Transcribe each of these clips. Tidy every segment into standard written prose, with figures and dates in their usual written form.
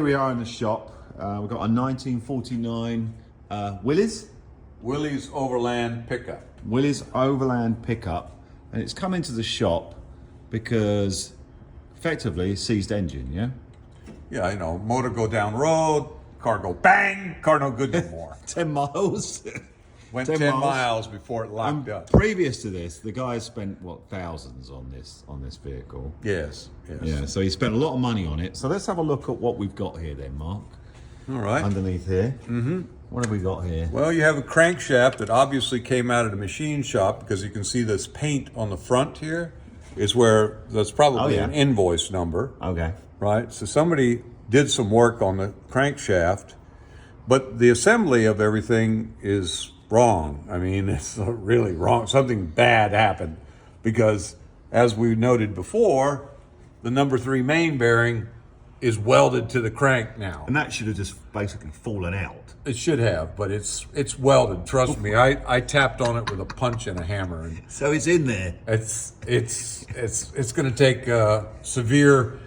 Here we are in the shop. We've got a 1949 Willys Overland Pickup. Willys Overland Pickup, and it's come into the shop because effectively seized engine, yeah? Yeah, you know, motor go down road, car go bang, car no good no more. 10 miles. Went 10 miles before it locked up. Previous to this, the guy spent what, thousands on this vehicle. Yes. Yeah, so he spent a lot of money on it. So let's have a look at what we've got here then, Mark. All right. Underneath here. Mm-hmm. What have we got here? Well, you have a crankshaft that obviously came out of the machine shop because you can see this paint on the front here is where that's probably an invoice number. Okay. Right? So somebody did some work on the crankshaft, but the assembly of everything is wrong. I mean, it's really wrong. Something bad happened because, as we noted before, the number 3 main bearing is welded to the crank now. And that should have just basically fallen out. It should have, but it's welded. Trust me, I tapped on it with a punch and a hammer, and So it's in there. it's going to take severe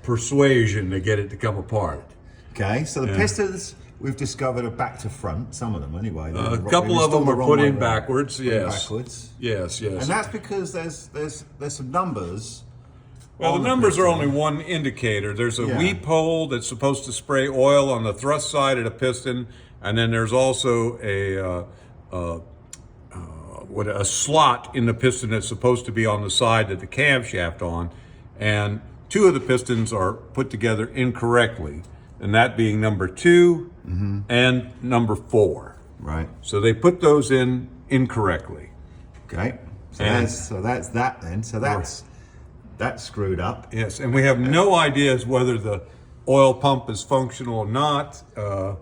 persuasion to get it to come apart. Okay, so the pistons we've discovered are back to front, some of them anyway. A couple of them were put in backwards. Yes. Backwards. Yes. And that's because there's some numbers. Well, the numbers are only one indicator. There's a weep hole that's supposed to spray oil on the thrust side of the piston, and then there's also a slot in the piston that's supposed to be on the side that the camshaft on, and 2 of the pistons are put together incorrectly, and that being number 2 and number 4. Right. So they put those in incorrectly. Okay. So that's that then. So that's screwed up. Yes, and we have no ideas whether the oil pump is functional or not. We're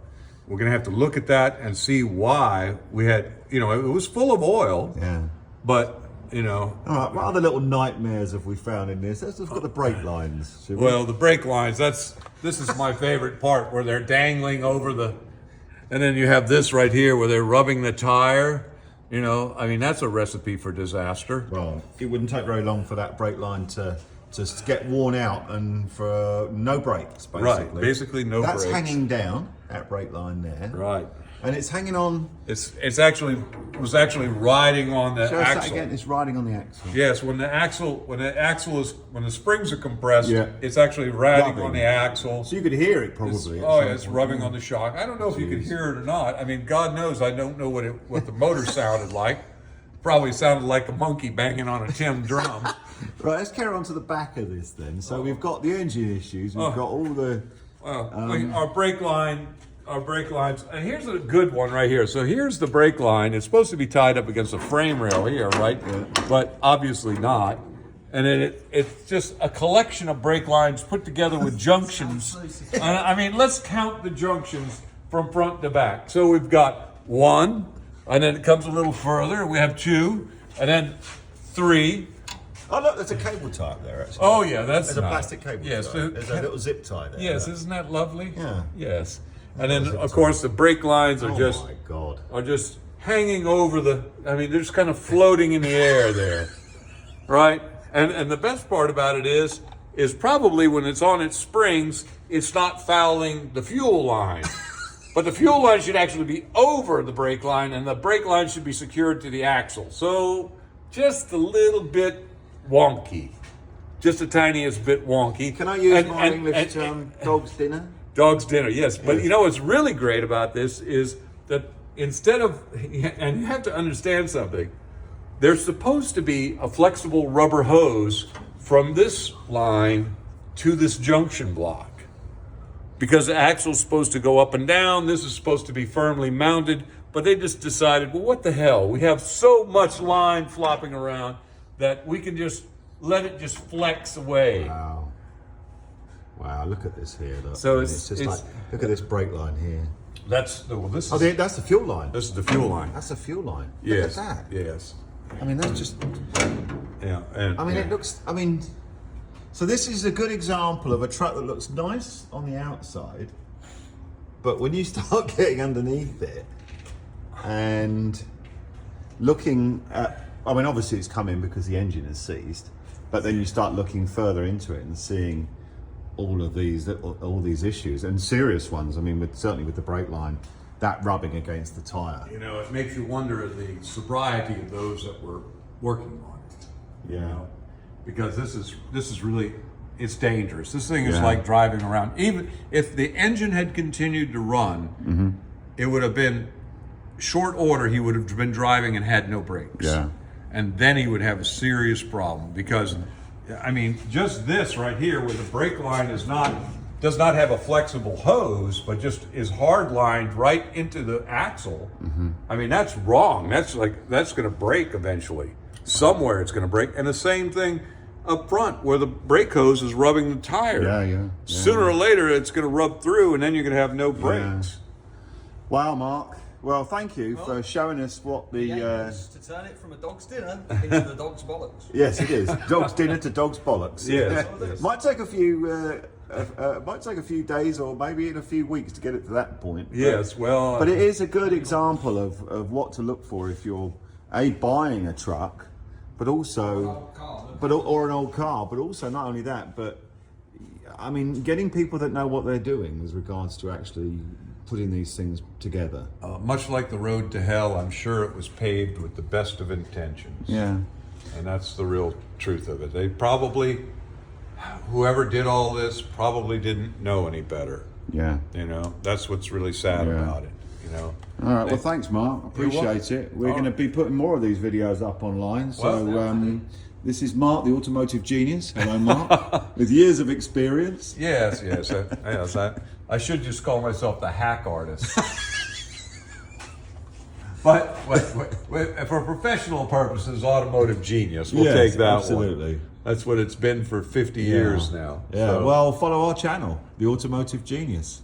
going to have to look at that and see why we had, it was full of oil. Yeah. But, All right, what other little nightmares have we found in this? Let's look at the brake lines. Well, the brake lines, this is my favorite part where they're dangling over and then you have this right here where they're rubbing the tire. That's a recipe for disaster. Well, it wouldn't take very long for that brake line to just get worn out and for no brakes, basically. Right, basically no brakes. That's hanging down, that brake line there. Right. And it's hanging on. It was actually riding on the Show us that axle. again. It's riding on the axle. Yes, when the springs are compressed, it's actually riding on the axle. So you could hear it probably. It's rubbing on the shock. I don't know if you could hear it or not. I mean, God knows I don't know what the motor sounded like. Probably sounded like a monkey banging on a tin drum. Right, let's carry on to the back of this then. So we've got the engine issues. We've got all the. Our brake lines, and here's a good one right here. So here's the brake line. It's supposed to be tied up against a frame rail here, right? Yeah. But obviously not. And then it's just a collection of brake lines put together with junctions. Let's count the junctions from front to back. So we've got 1, and then it comes a little further. We have 2, and then 3. Oh look, there's a cable tie up there actually. Oh yeah, there's a plastic cable tie. Yes, there's a little zip tie there. Yes, isn't that lovely? Yeah. Yes. And then, of course, the brake lines are just hanging over they're just kind of floating in the air there, right? And the best part about it is probably when it's on its springs, it's not fouling the fuel line. But the fuel line should actually be over the brake line, and the brake line should be secured to the axle. So just a little bit wonky. Just the tiniest bit wonky. Can I use my English term, dog's dinner? Dog's dinner, yes. But what's really great about this is that instead of, and you have to understand something, there's supposed to be a flexible rubber hose from this line to this junction block. Because the axle's supposed to go up and down, this is supposed to be firmly mounted, but they just decided, well, what the hell? We have so much line flopping around that we can just let it just flex away. Wow, look at this here. Look. So look at this brake line here. That's the fuel line. This is the fuel line. That's the fuel line. Yes. Look at that. Yes. That's just. Yeah. It looks. So this is a good example of a truck that looks nice on the outside, but when you start getting underneath it and looking at, obviously it's coming because the engine is seized, but then you start looking further into it and seeing all these issues, and serious ones. I mean, certainly with the brake line, that rubbing against the tire. You know, it makes you wonder the sobriety of those that were working on it. Yeah. You know, because this is really, it's dangerous. This thing is Yeah. like driving around. Even if the engine had continued to run, it would have been short order. He would have been driving and had no brakes. Yeah. And then he would have a serious problem because, I mean, just this right here, where the brake line does not have a flexible hose, but just is hard lined right into the axle. I mean, that's wrong. That's going to break eventually. Somewhere it's going to break. And the same thing up front, where the brake hose is rubbing the tire. Yeah. Sooner or later, it's going to rub through, and then you're going to have no brakes. Wow, Mark. Well, thank you for showing us what the. To turn it from a dog's dinner into the dog's bollocks. Yes, it is. Dog's dinner to dog's bollocks. Yes. Might take a few days or maybe in a few weeks to get it to that point. Yes, well. But it is a good example of what to look for if you're buying a truck, but also or an old car. But also not only that, but I mean, getting people that know what they're doing with regards to actually putting these things together. Much like the road to hell, I'm sure it was paved with the best of intentions. Yeah. And that's the real truth of it. They probably, whoever did all this probably didn't know any better. Yeah. You know, that's what's really sad about it, you know. All right, well, thanks, Mark. Appreciate it. We're going to be putting more of these videos up online. So this is Mark, the Automotive Genius. Hello, Mark, with years of experience. Yes. I should just call myself the hack artist. But for professional purposes, Automotive Genius. We'll take that absolutely. one. That's what it's been for 50 years now. Yeah, So. well, follow our channel, The Automotive Genius.